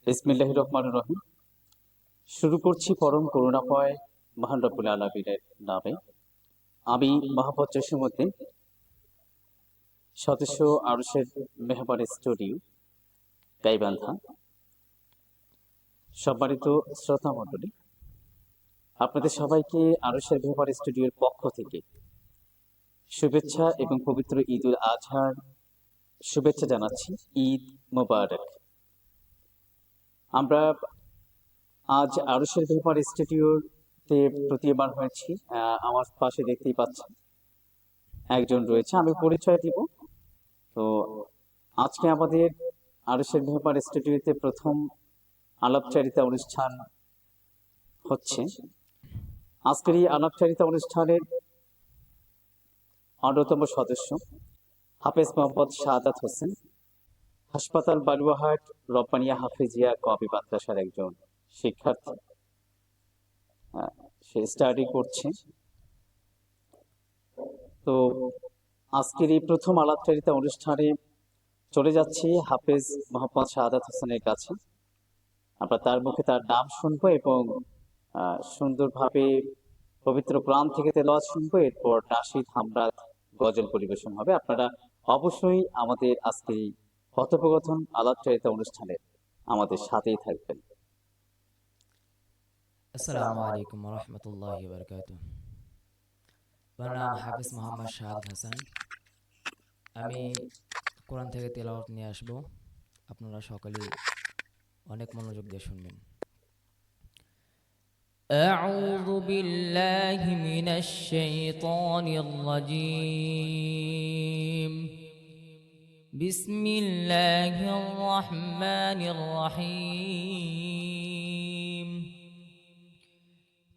বিসমিল্লাহির রহমানির রহিম। শুরু করছি পরম করুণাময় মহান রব্বুল আলামিনের নামে। আমি মোহাম্মদ জসিমউদ্দিন, সদস্য আরশের মেহমান স্টুডিও গাইবান্ধা। সম্মানিত শ্রোতা মণ্ডলী, আপনাদের সবাইকে আরশের মেহমান স্টুডিওর পক্ষ থেকে শুভেচ্ছা এবং পবিত্র ঈদ উল আজহার শুভেচ্ছা জানাচ্ছি। ঈদ মোবারক। আমরা আজ আরশের মেহমান স্টুডিওতে প্রতীয়মান হয়েছি। আমার পাশে দেখতেই পাচ্ছেন একজন রয়েছে, আমি পরিচয় দিব। তো আজকে আমাদের আরশের মেহমান স্টুডিওতে প্রথম আলাপচারিতা অনুষ্ঠান হচ্ছে। আজকের এই আলাপচারিতা অনুষ্ঠানের অন্যতম সদস্য হাফেজ মোহাম্মদ শাহাদাত হোসেন, হাসপাতাল বালুয়াহাট রব্বানিয়া হাফেজিয়া কওমি মাদ্রাসার একজন শিক্ষার্থী। সে স্টাডি করছে। তো আজকের এই প্রথম আলাপচারিতা অনুষ্ঠানে চলে যাচ্ছি হাফেজ মোহাম্মদ শাহাদাত হোসেনের কাছে। আমরা তার মুখে তার নাম শুনবো এবং সুন্দরভাবে পবিত্র কোরআন থেকে তেলাওয়াত শুনবো। এরপর নাশিদ, হামরাত, গজল পরিবেশন হবে। আপনারা অবশ্যই আমাদের আজকে এই কথোপকথন আলাপচারিতা অনুষ্ঠানে আমাদের সাথেই থাকবেন। আসসালামু আলাইকুম রহমতুল্লাহি বারকাতুহ। আমার নাম হাফিজ মোহাম্মদ শাহাদ হাসান। আমি কোরআন থেকে তেলাওয়াত নিয়ে আসব, আপনারা সকলেই অনেক মনোযোগ দিয়ে শুনবেন। আউযু বিল্লাহি মিনাশ শাইতানির রাজীম। বিসমিল্লাহির রহমানির রহিম।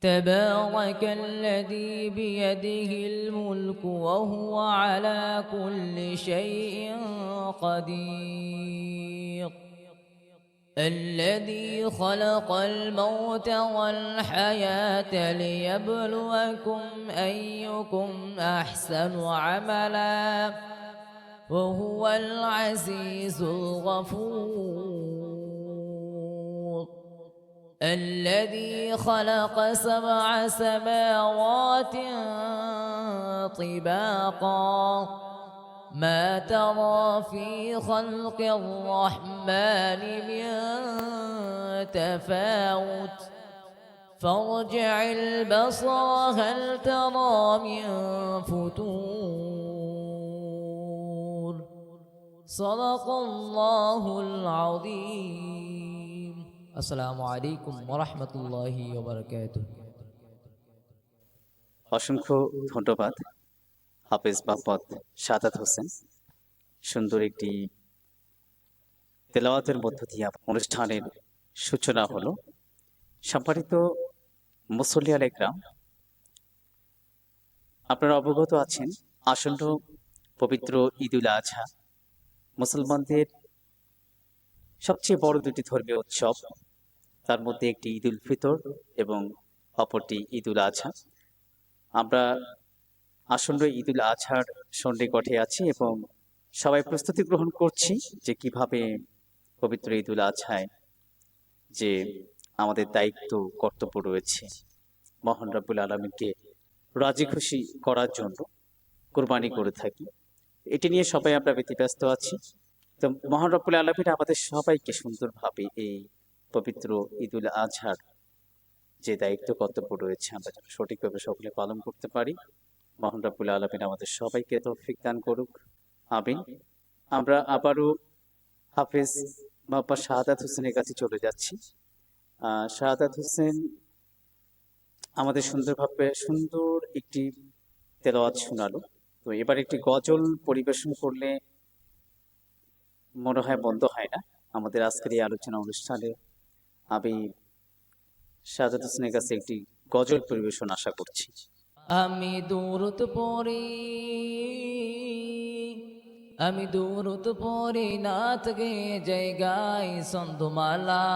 تبارك الذي بيده الملك وهو على كل شيء قدير الذي خلق الموت والحياة ليبلوكم أيكم أحسن عملا وهو العزيز الغفور الذي خلق 7 سماوات طباقا ما ترى في خلق الرحمن من تفاوت فارجع البصر هل ترى من فتور صدق الله العظيم. আসসালামু আলাইকুম ওয়া রাহমাতুল্লাহি ওয়া বারাকাতুহু। অসংখ্য ধন্যবাদ হাফেজ মোহাম্মদ শাহাদাত হোসেন। সুন্দর একটি তেলাওয়াতের মধ্য দিয়ে অনুষ্ঠানের সূচনা হলো। সম্মানিত মুসল্লি আলাইকরাম, আপনারা অবগত আছেন আসন্ন পবিত্র ঈদ উল আজহা মুসলমানদের সবচেয়ে বড় দুটি ধর্মীয় উৎসব। তার মধ্যে একটি ঈদ উল ফিতর এবং অপরটি ঈদ উল আজহা। আমরা আসন্ন ঈদ উল আজহার সন্নিকটে আছি এবং সবাই প্রস্তুতি গ্রহণ করছি যে কিভাবে পবিত্র ঈদ উল আজহায় যে আমাদের দায়িত্ব কর্তব্য রয়েছে মহান রব্বুল আলামিনকে রাজি খুশি করার জন্য কোরবানি করে থাকি, এটি নিয়ে সবাই আমরা ব্যতিব্যস্ত আছি। তো মহান রব্বুল আলামিন আমাদের সবাইকে সুন্দরভাবে এই পবিত্র ঈদ উল আজহার যে দায়িত্ব কর্তব্য রয়েছে আমরা যেন সঠিকভাবে সকলে পালন করতে পারি। মহান রব্বুল আলামিন আমাদের সবাইকে তৌফিক দান করুক, আমিন। আমরা আবারও হাফেজ মোহাম্মদ শাহাদাত হোসেনের কাছে চলে যাচ্ছি। শাহাদাত হোসেন আমাদের সুন্দর একটি তেলাওয়াত শোনালো। তো এবার একটি গজল পরিবেশন করলে মনে হয় বন্ধ হয় না। আমাদের আজকের এই আলোচনা অনুষ্ঠানে আমি শাহাদাত হোসেনের কাছে একটি গজল পরিবেশন আশা করছি। আমি দূরত পড়ি নাথ গে জায়গায় সন্ধমালা।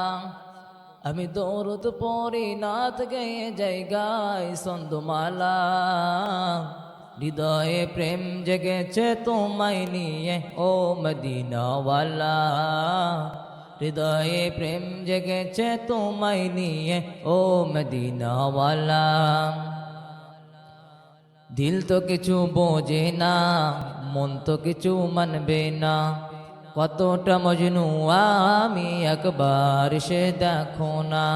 আমি দৌড়ত পড়ি নাথ গে জায়গায় সন্ধমালা। হৃদয়ে প্রেম জেগেছে তোমায় নিয়ে ও মদিনাওয়ালা। হৃদয়ে প্রেম জেগেছে তোমায় নিয়ে ও মদিনাওয়ালা। দিল তো কিছু বোঝে না, মন তো কিছু মানবে না, কতটা মজনু আমি একবার সে দেখো না।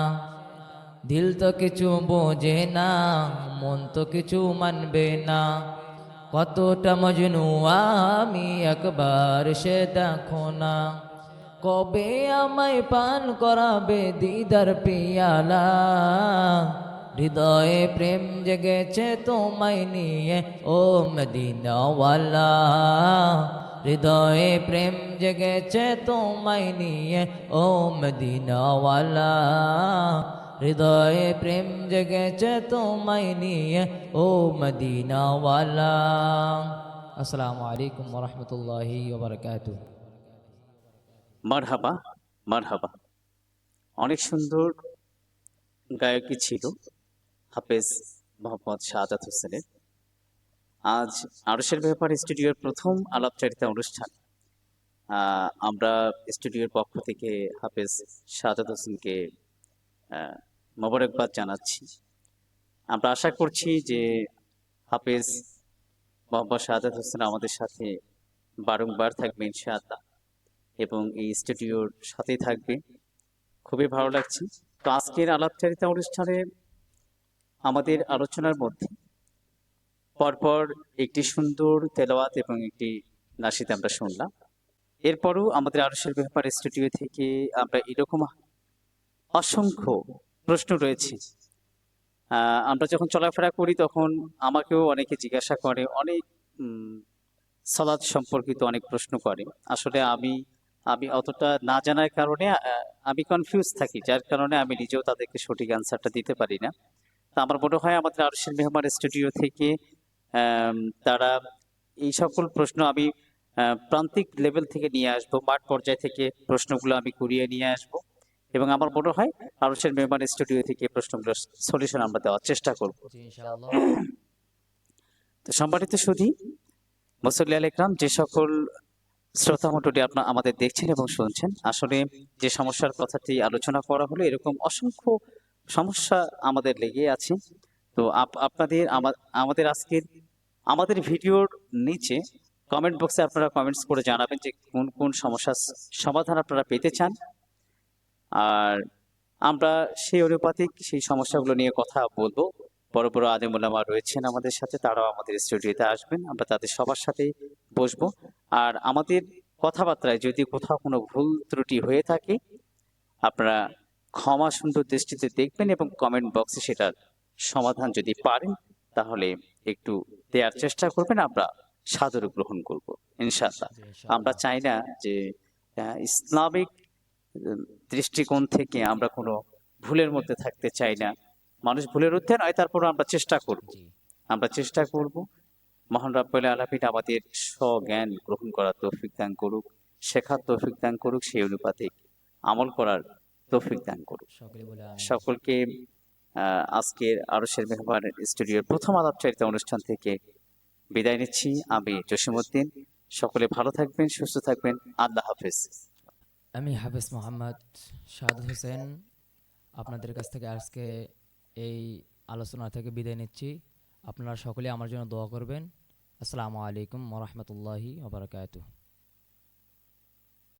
দিল তো কিছু বোঝে না, মন তো কিছু মানবে না, কতটা মজনু আমি একবার সে দেখো না। কবে আমায় পান করাবে দিদার পিয়ালা, হৃদয়ে প্রেম জেগেছে তোমায় নিয়ে ও মদিনাওয়ালা। হৃদয়ে প্রেম জেগেছে তোমায় নিয়ে ও মদিনাওয়ালা। হৃদয়ে প্রেম জেগেছে তোমায় নিয়ে ও মদিনাওয়ালা। আসসালামু আলাইকুম ওয়া রাহমাতুল্লাহি ওয়া বারাকাতুহু। মারহাবা, মারহাবা। অনেক সুন্দর গায়কী ছিল হাফেজ মোহাম্মদ শাহাদাত হোসেনের। আজ আরশের ব্যাপারে স্টুডিওর প্রথম আলাপচারিতা অনুষ্ঠান। আমরা স্টুডিওর পক্ষ থেকে হাফেজ শাহাদাত হোসেনকে আহ, মোবারকবাদ জানাচ্ছি। আমরা আশা করছি যে হাফেজ মোহাম্মদ শাহাদাত হোসেন আমাদের সাথে বারংবার থাকবে ইনশাআল্লাহ এবং এই স্টুডিওর সাথেই থাকবে। খুবই ভালো লাগছে। তো আজকের আলাপচারিতা অনুষ্ঠানে আমাদের আলোচনার মধ্যে পরপর একটি সুন্দর তেলাওয়াত এবং একটি নাশিদ আমরা শুনলাম। এরপরও আমাদের আরশের ব্যাপার স্টুডিও থেকে আমরা এরকম অসংখ্য প্রশ্ন রয়েছে। আমরা যখন চলাফেরা করি তখন আমাকেও অনেকে জিজ্ঞাসা করে, অনেক সালাত সম্পর্কিত অনেক প্রশ্ন করে। আসলে আমি আমি অতটা না জানার কারণে আমি কনফিউজ থাকি, যার কারণে আমি নিজেও তাদেরকে সঠিক অ্যান্সারটা দিতে পারি না। তা আমার মনে হয় আমাদের আরশের মেহমান স্টুডিও থেকে তারা এই সকল প্রশ্ন আমি প্রান্তিক লেভেল থেকে নিয়ে আসবো, মাঠ পর্যায় থেকে প্রশ্নগুলো আমি কুড়িয়ে নিয়ে আসবো এবং আমার মনে হয় আরশের মেহমান স্টুডিও থেকে প্রশ্নগুলোর সলিউশন আমরা দেওয়ার চেষ্টা করব। জি ইনশাআল্লাহ। তো সম্মানিত সুধী, মুসল্লি আল ইকরাম, যে সকল শ্রোতা মণ্ডলী আপনারা আমাদের দেখছেন এবং শুনছেন, আসলে যে সমস্যার কথাটি আলোচনা করা হলো, এরকম অসংখ্য সমস্যা আমাদের লেগে আছে। তো আপনাদের আমাদের আজকের আমাদের ভিডিওর নিচে কমেন্ট বক্সে আপনারা কমেন্টস করে জানাবেন যে কোন কোন সমস্যার সমাধান আপনারা পেতে চান, আর আমরা সেই অনুপাতিক সেই সমস্যাগুলো নিয়ে কথা বলবো। বড় বড় আলেম ওলামা রয়েছেন আমাদের সাথে, তারাও আমাদের স্টুডিওতে আসবেন, আমরা তাদের সবার সাথে বসবো। আর আমাদের কথাবার্তায় যদি কোথাও কোনো ভুল ত্রুটি হয়ে থাকে, আপনারা ক্ষমা সুন্দর দৃষ্টিতে দেখবেন এবং কমেন্ট বক্সে সেটার সমাধান যদি পারেন তাহলে একটু দেওয়ার চেষ্টা করবেন, আমরা সাদরে গ্রহণ করব ইনশাআল্লাহ। জি আমরা ইনশাআল্লাহ। চাই না যে ইসলামিক দৃষ্টিকোণ থেকে আমরা কোনো ভুলের মধ্যে থাকতে চাই না। মানুষ ভুলের ঊর্ধ্বে নয়, তারপরও আমরা চেষ্টা করব। জি আমরা চেষ্টা করব মহান রাব্বুল আলামিন আমাদের স্বজ্ঞান গ্রহণ করার তৌফিক দান করুক, শেখার তৌফিক দান করুক, সেই অনুপাতে আমল করার তৌফিক দান করুক সকলে বলে আমিন। সকলকে। আজকের আরশের মেহমান স্টুডিওর প্রথম আলাপচারিতা অনুষ্ঠান থেকে বিদায় নিচ্ছি আমি জসিমউদ্দিন। সকলে ভালো থাকবেন, সুস্থ থাকবেন। আল্লাহ হাফেজ। আমি হাফেজ মোহাম্মদ শাহাদাত হোসেন আপনাদের কাছ থেকে আজকে এই আলোচনা থেকে বিদায় নিচ্ছি। আপনারা সকলে আমার জন্য দোয়া করবেন। আসসালামু আলাইকুম ওয়া রাহমাতুল্লাহি ওয়া বারাকাতুহু।